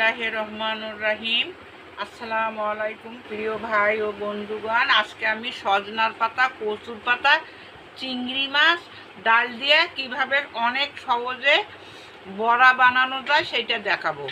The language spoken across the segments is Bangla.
বিসমিল্লাহির রহমানির রহিম। আসসালামু আলাইকুম প্রিয় ভাই ও বন্ধুগণ। আজকে আমি সজনার পাতা, কচুর পাতা, চিংড়ি মাছ, ডাল দিয়ে কিভাবে অনেক সহজে বড়া বানানো যায় সেটা দেখাবো।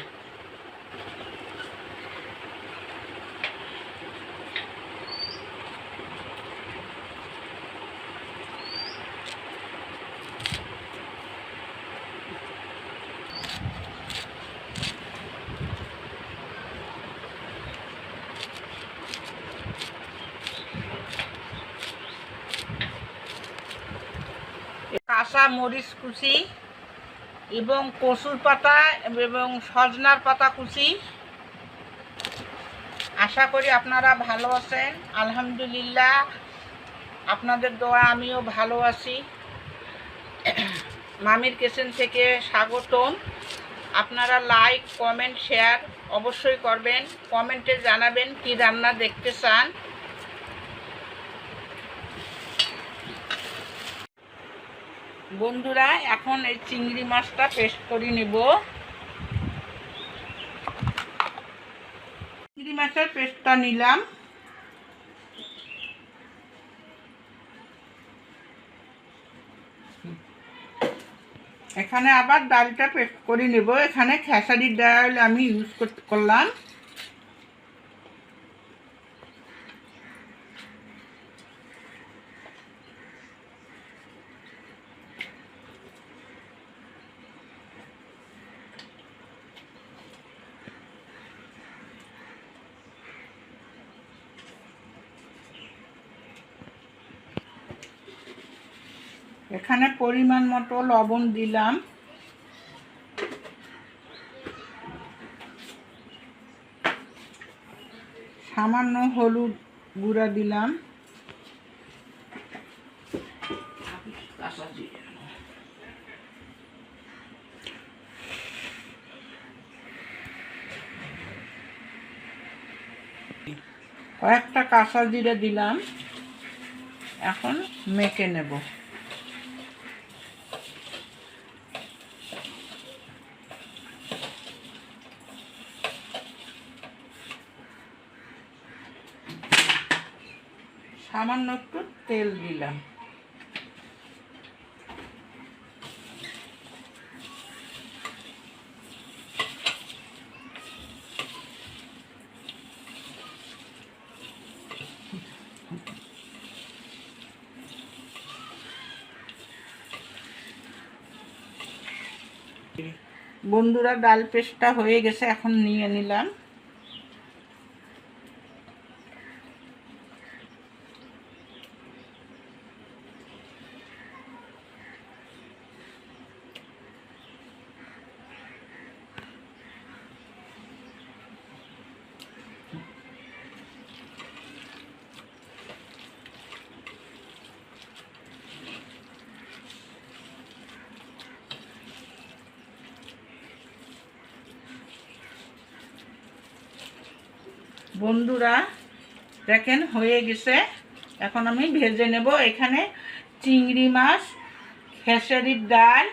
কাঁচা মরিচ কুচি এবং কচুর পাতা এবং সজনার পাতা কুচি। আশা করি আপনারা ভালো আছেন। আলহামদুলিল্লাহ, আপনাদের দোয়া আমিও ভালো আছি। মামির কিচেন থেকে স্বাগতম। আপনারা লাইক, কমেন্ট, শেয়ার অবশ্যই করবেন। কমেন্টে জানাবেন কি রান্না দেখতে চান। বন্ধুরা, এখন এই চিংড়ি মাছটা পেস্ট করে নেব। চিংড়ি মাছের পেস্টটা নিলাম। এখানে আবার ডালটা পেস্ট করে নেব। এখানে খেসারির ডাল আমি ইউজ করলাম। এখানে পরিমাণ মতো লবণ দিলাম। সামান্য হলুদ গুঁড়া দিলাম। কয়েকটা কাঁচা জিরে দিলাম। এখন মেখে নেব। সামান্য একটু তেল দিলাম। বন্ধুরা, ডাল পেস্টটা হয়ে গেছে, এখন নিয়ে নিলাম। বন্ধুরা দেখেন হয়ে গেছে। এখন আমি ভেজে নেব। এখানে চিংড়ি মাছ, খেসারির ডাল,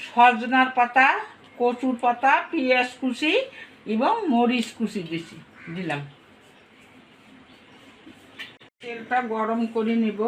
সজনার পাতা, কচুর পাতা, পেঁয়াজ কুচি এবং মরিচ কুচি দিলাম। তেলটা গরম করে নেব।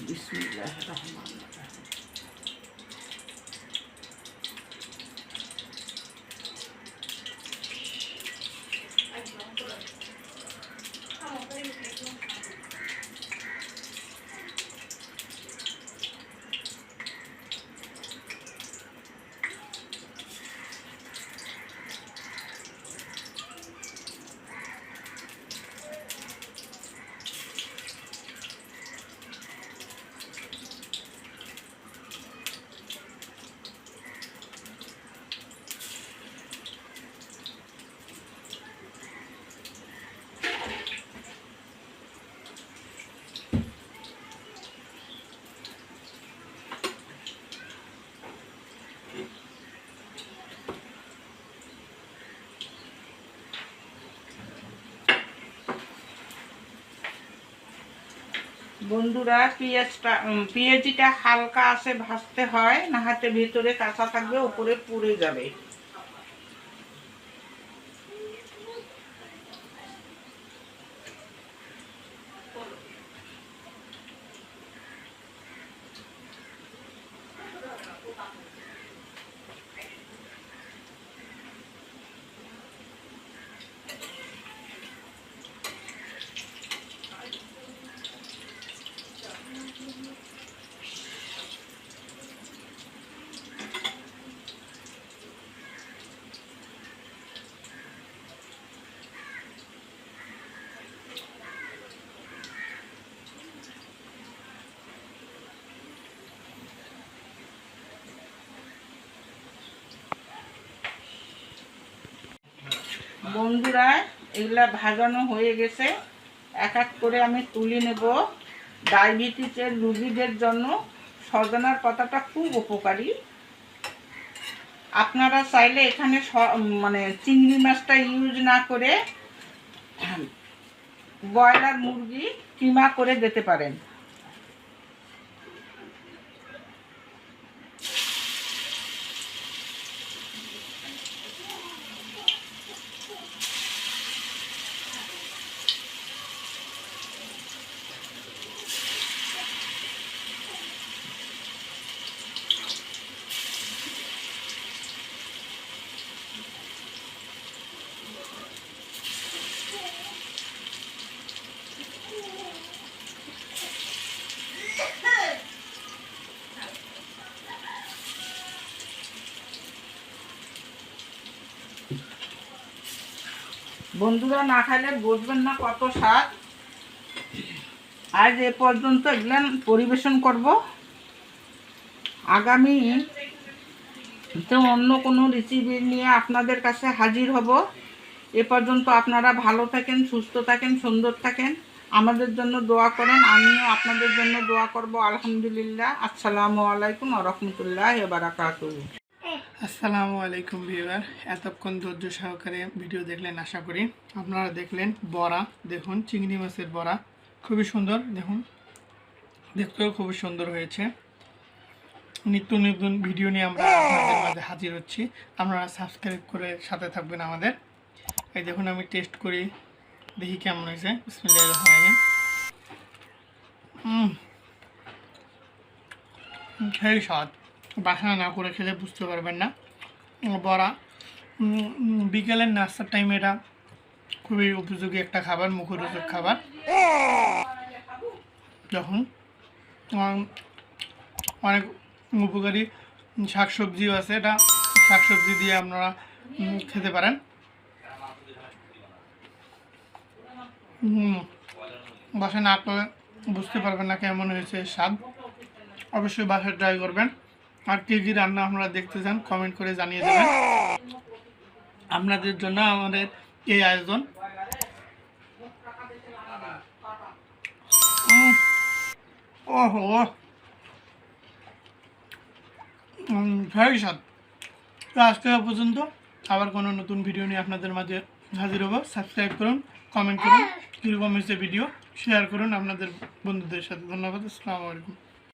বিসমিল্লাহির রহমানির রহিম। বন্ধুরা পেঁয়াজিটা হালকা আছে ভাজতে হয়, না হাতে ভেতরে কাঁচা থাকবে, উপরে পুড়ে যাবে। বন্ধুরা এগুলা ভাজানো হয়ে গেছে, এক এক করে আমি তুলে নেব। ডায়াবেটিসের রোগীদের জন্য সজনার পাতাটা খুব উপকারী। আপনারা চাইলে এখানে চিংড়ি মাছটা ইউজ না করে ব্রয়লার মুরগি কিমা করে দিতে পারেন। বন্ধুরা না খাইলে বুঝবেন না কত স্বাদ। আজ এ পর্যন্ত এগুলো পরিবেশন করব। আগামী তো অন্য কোনো রেসিপি নিয়ে আপনাদের কাছে হাজির হব। এ পর্যন্ত আপনারা ভালো থাকেন, সুস্থ থাকেন, সুন্দর থাকেন, আমাদের জন্য দোয়া করেন। আমিও আপনাদের জন্য দোয়া করব। আলহামদুলিল্লাহ। আসসালামু আলাইকুম ওয়া রাহমাতুল্লাহি ওয়া বারাকাতুহু। আসসালামু আলাইকুম ভিউয়ার, এতক্ষণ ধৈর্য সহকারে ভিডিও দেখলেন আশা করি। আপনারা দেখলেন বড়া, দেখুন চিংড়ি মাছের বড়া খুবই সুন্দর, দেখুন দেখতেও খুবই সুন্দর হয়েছে। নিত্য নতুন ভিডিও নিয়ে আমরা আপনাদের মাঝে হাজির হচ্ছি। আপনারা সাবস্ক্রাইব করে সাথে থাকবেন আমাদের। এই দেখুন আমি টেস্ট করি, দেখি কেমন হয়েছে। বিসমিল্লাহির রহমানির রহিম। সেই স্বাদ, বাসনা না করে খেলে বুঝতে পারবেন না। বড়া বিকেলের নাস্তার টাইমে এটা খুবই উপযোগী একটা খাবার, মুখরোচক খাবার। যখন অনেক উপকারী শাকসবজিও আছে, এটা শাকসবজি দিয়ে আপনারা খেতে পারেন। বাসায় না করলে বুঝতে পারবেন না কেমন হয়েছে স্বাদ। অবশ্যই বাসায় ট্রাই করবেন। আর কী কী রান্না আপনারা দেখতে চান কমেন্ট করে জানিয়ে দেবেন। আপনাদের জন্য আমাদের এই আয়োজন। ওহো, ভেরি স্বাদ। তো আজকে পর্যন্ত, আবার কোনো নতুন ভিডিও নিয়ে আপনাদের মাঝে হাজির হবো। সাবস্ক্রাইব করুন, কমেন্ট করুন, কীরকম হয়েছে ভিডিও শেয়ার করুন আপনাদের বন্ধুদের সাথে। ধন্যবাদ। আসসালামু আলাইকুম।